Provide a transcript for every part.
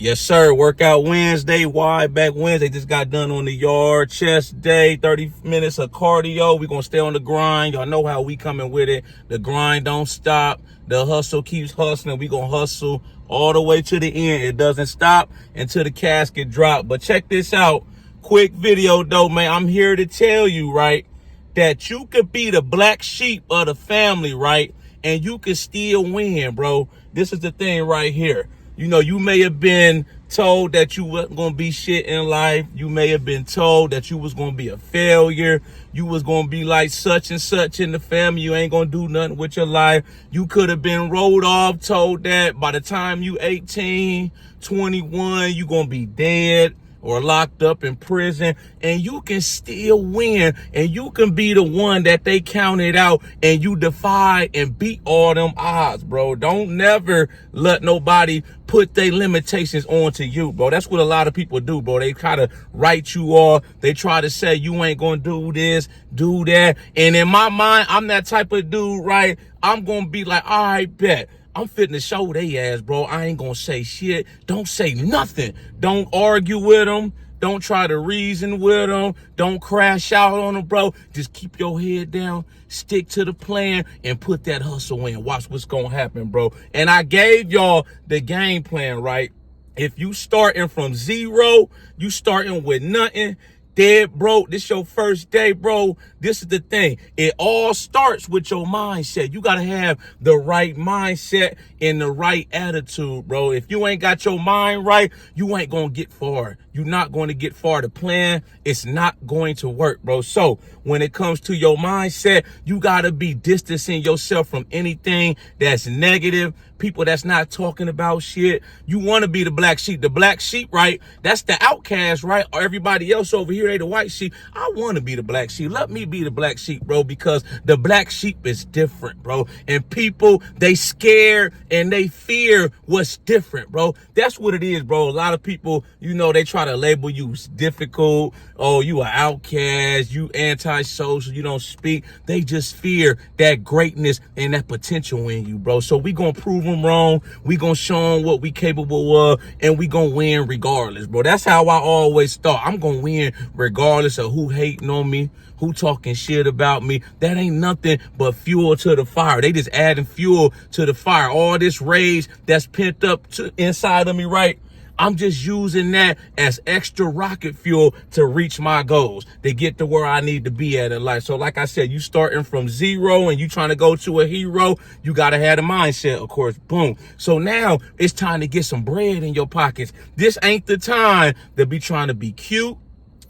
Yes, sir. Workout Wednesday, wide back Wednesday. Just got done on the yard. Chest day, 30 minutes of cardio. We're going to stay on the grind. Y'all know how we coming with it. The grind don't stop. The hustle keeps hustling. We going to hustle all the way to the end. It doesn't stop until the casket drop. But check this out. Quick video though, man. I'm here to tell you, right, that you could be the black sheep of the family, right? And you can still win, bro. This is the thing right here. You know, you may have been told that you wasn't going to be shit in life. You may have been told that you was going to be a failure. You was going to be like such and such in the family. You ain't going to do nothing with your life. You could have been rolled off, told that by the time you 18, 21, you going to be dead or locked up in prison, and you can still win, and you can be the one that they counted out, and you defy and beat all them odds, bro. Don't never let nobody put their limitations onto you, bro. That's what a lot of people do, bro. They try to write you off. They try to say you ain't gonna do this, do that. And in my mind, I'm that type of dude, right? I'm gonna be like, all right, bet. I'm fitting to show they ass, bro. I ain't gonna say shit. Don't say nothing. Don't argue with them. Don't try to reason with them. Don't crash out on them, bro. Just keep your head down, stick to the plan, and put that hustle in. Watch what's gonna happen, bro. And I gave y'all the game plan, right? If you starting from zero, you starting with nothing, dead broke, this your first day, bro. This is the thing. It all starts with your mindset. You got to have the right mindset and the right attitude, bro. If you ain't got your mind right, you ain't going to get far. You're not going to get far. The plan, it's not going to work, bro. So when it comes to your mindset, you got to be distancing yourself from anything that's negative, people that's not talking about shit. You want to be the black sheep. The black sheep, right? That's the outcast, right? Or everybody else over here, they the white sheep. I want to be the black sheep. Let me be the black sheep, bro, because the black sheep is different, bro. And people, they scared and they fear what's different, bro. That's what it is, bro. A lot of people, you know, they try to label you as difficult. Oh, you an outcast. You antisocial. You don't speak. They just fear that greatness and that potential in you, bro. So we gonna prove them wrong. We gonna show them what we capable of, and we gonna win regardless, bro. That's how I always thought. I'm gonna win regardless of who hating on me, who talking shit about me. That ain't nothing but fuel to the fire. They just adding fuel to the fire. All this rage that's pent up inside of me, right? I'm just using that as extra rocket fuel to reach my goals, to get to where I need to be at in life. So like I said, you starting from zero and you trying to go to a hero, you got to have the mindset, of course. Boom. So now it's time to get some bread in your pockets. This ain't the time to be trying to be cute.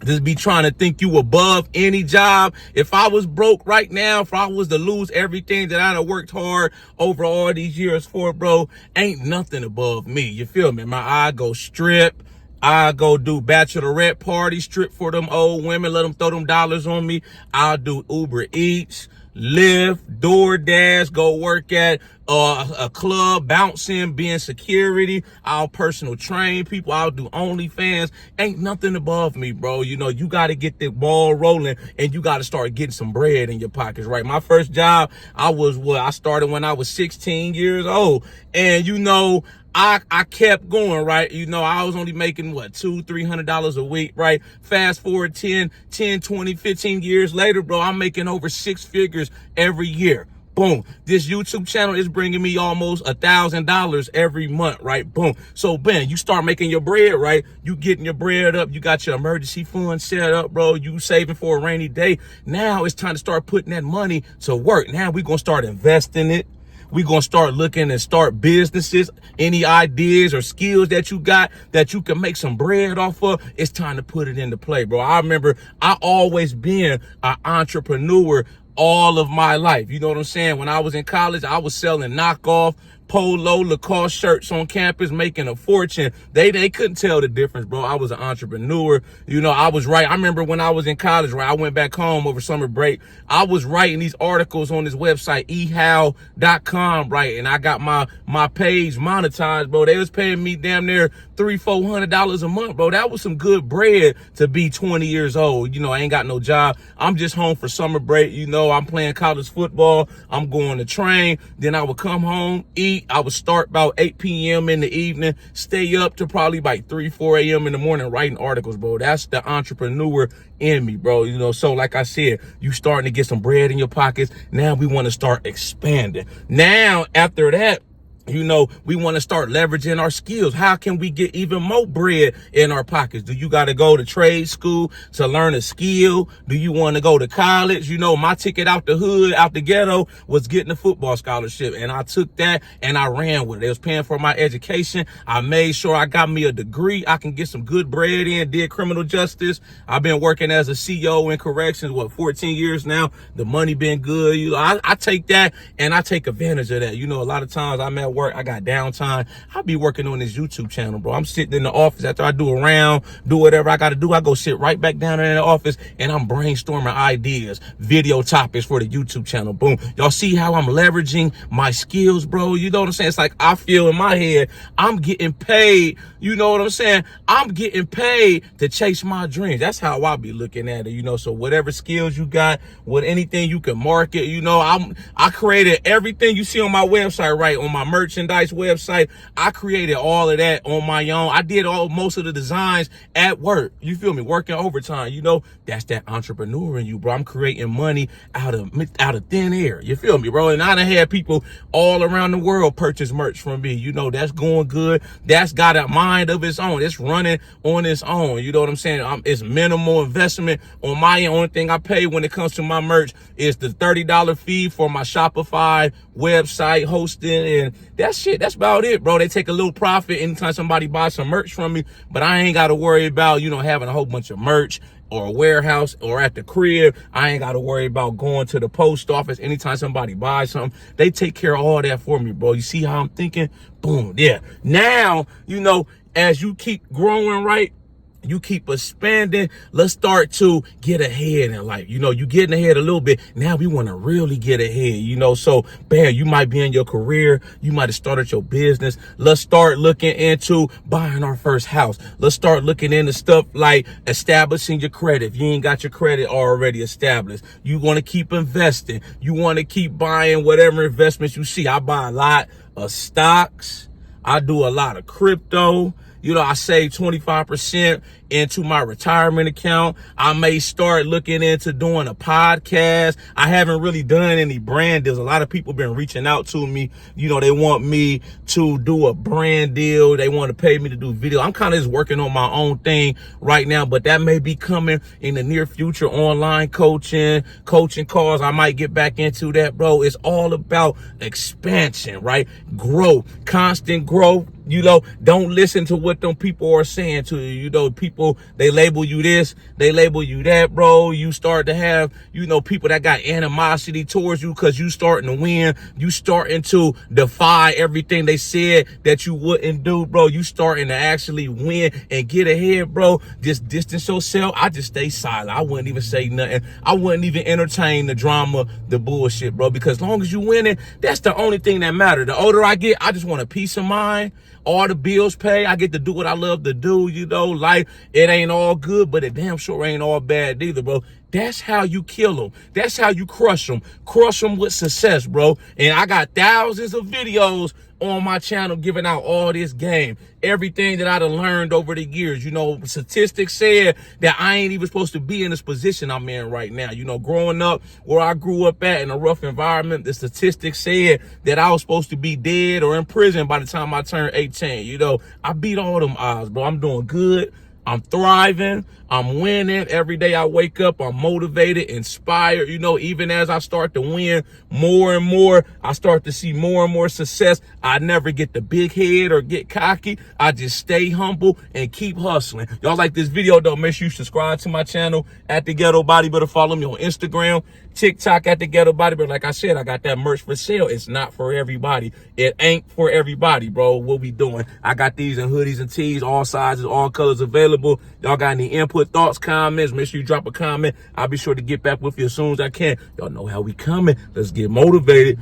Just be trying to think you above any job. If I was broke right now, if I was to lose everything that I done worked hard over all these years for, bro, ain't nothing above me. You feel me? I go strip. I go do bachelorette parties, strip for them old women, let them throw them dollars on me. I'll do Uber Eats, Lyft, DoorDash, go work at a club, bouncing, being security. I'll personal train people. I'll do OnlyFans. Ain't nothing above me, bro. You know, you got to get the ball rolling and you got to start getting some bread in your pockets, right? My first job, I started when I was 16 years old. And, you know, I kept going, right? You know, I was only making $200-$300 a week, right? Fast forward 10, 20, 15 years later, bro, I'm making over six figures every year. Boom. This YouTube channel is bringing me almost $1,000 every month, right? Boom. So, Ben, you start making your bread, right? You getting your bread up. You got your emergency fund set up, bro. You saving for a rainy day. Now it's time to start putting that money to work. Now we're going to start investing it. We're going to start looking and start businesses. Any ideas or skills that you got that you can make some bread off of, it's time to put it into play, bro. I remember I always been an entrepreneur all of my life. You know what I'm saying? When I was in college, I was selling knockoff Polo Lacoste shirts on campus, making a fortune. They couldn't tell the difference, bro. I was an entrepreneur. You know, I was right. I remember when I was in college, right? I went back home over summer break. I was writing these articles on this website, ehow.com, right? And I got my page monetized, bro. They was paying me damn near $300-$400 a month, bro. That was some good bread to be 20 years old. You know, I ain't got no job. I'm just home for summer break. You know, I'm playing college football. I'm going to train. Then I would come home, eat, eat. I would start about 8 p.m. in the evening, stay up to probably like 3, 4 a.m. in the morning writing articles, bro. That's the entrepreneur in me, bro. You know, so like I said, you starting to get some bread in your pockets. Now we want to start expanding. Now, after that, you know, we want to start leveraging our skills. How can we get even more bread in our pockets? Do you got to go to trade school to learn a skill? Do you want to go to college? You know, my ticket out the hood, out the ghetto, was getting a football scholarship. And I took that and I ran with it. It was paying for my education. I made sure I got me a degree. I can get some good bread in, did criminal justice. I've been working as a CEO in corrections, 14 years now. The money been good. You know, I take that and I take advantage of that. You know, a lot of times I'm at work, I got downtime. I'll be working on this YouTube channel, bro. I'm sitting in the office after I do a round, do whatever I got to do. I go sit right back down in the office and I'm brainstorming ideas, video topics for the YouTube channel. Boom. Y'all see how I'm leveraging my skills, bro? You know what I'm saying? It's like I feel in my head, I'm getting paid. You know what I'm saying? I'm getting paid to chase my dreams. That's how I be looking at it, you know? So whatever skills you got, with anything you can market, you know, I created everything you see on my website, right? On my merchandise website, I created all of that on my own. I did most of the designs at work. You feel me? Working overtime. You know, that's that entrepreneur in you, bro. I'm creating money out of thin air. You feel me, bro? And I done had people all around the world purchase merch from me. You know, that's going good. That's got a mind of its own. It's running on its own. You know what I'm saying? It's minimal investment on my end. Only thing I pay when it comes to my merch is the $30 fee for my Shopify website hosting, and that's about it, bro. They take a little profit anytime somebody buys some merch from me, but I ain't got to worry about, you know, having a whole bunch of merch or a warehouse or at the crib. I ain't got to worry about going to the post office anytime somebody buys something. They take care of all that for me, bro. You see how I'm thinking? Boom. Yeah. Now, you know, as you keep growing, right, you keep expanding, let's start to get ahead in life. You know, you getting ahead a little bit. Now we want to really get ahead, you know. So, bam, you might be in your career. You might have started your business. Let's start looking into buying our first house. Let's start looking into stuff like establishing your credit. If you ain't got your credit already established, you want to keep investing. You want to keep buying whatever investments you see. I buy a lot of stocks. I do a lot of crypto. You know, I save 25% into my retirement account. I may start looking into doing a podcast. I haven't really done any brand deals. A lot of people been reaching out to me. You know, they want me to do a brand deal. They want to pay me to do video. I'm kind of just working on my own thing right now, but that may be coming in the near future. Online coaching calls. I might get back into that, bro. It's all about expansion, right? Growth, constant growth. You know, don't listen to what them people are saying to you. You know, people, they label you this, they label you that, bro. You start to have, you know, people that got animosity towards you because you starting to win. You starting to defy everything they said that you wouldn't do, bro. You starting to actually win and get ahead, bro. Just distance yourself. I just stay silent. I wouldn't even say nothing. I wouldn't even entertain the drama, the bullshit, bro. Because as long as you winning, that's the only thing that matters. The older I get, I just want a peace of mind. All the bills paid. I get to do what I love to do. You know, life, it ain't all good, but it damn sure ain't all bad either, bro. That's how you kill them. That's how you crush them. Crush them with success, bro. And I got thousands of videos on my channel giving out all this game. Everything that I done learned over the years. You know, statistics said that I ain't even supposed to be in this position I'm in right now. You know, growing up where I grew up at in a rough environment, the statistics said that I was supposed to be dead or in prison by the time I turned 18. You know, I beat all them odds, bro. I'm doing good. I'm thriving. I'm winning. Every day I wake up, I'm motivated, inspired. You know, even as I start to win more and more, I start to see more and more success. I never get the big head or get cocky. I just stay humble and keep hustling. Y'all like this video, though, make sure you subscribe to my channel at the Ghetto Bodybuilder. Follow me on Instagram, TikTok at the Ghetto Bodybuilder. Like I said, I got that merch for sale. It's not for everybody. It ain't for everybody, bro. What we doing? I got these in hoodies and tees, all sizes, all colors available. Y'all got any input, thoughts, comments? Make sure you drop a comment. I'll be sure to get back with you as soon as I can. Y'all know how we coming. Let's get motivated.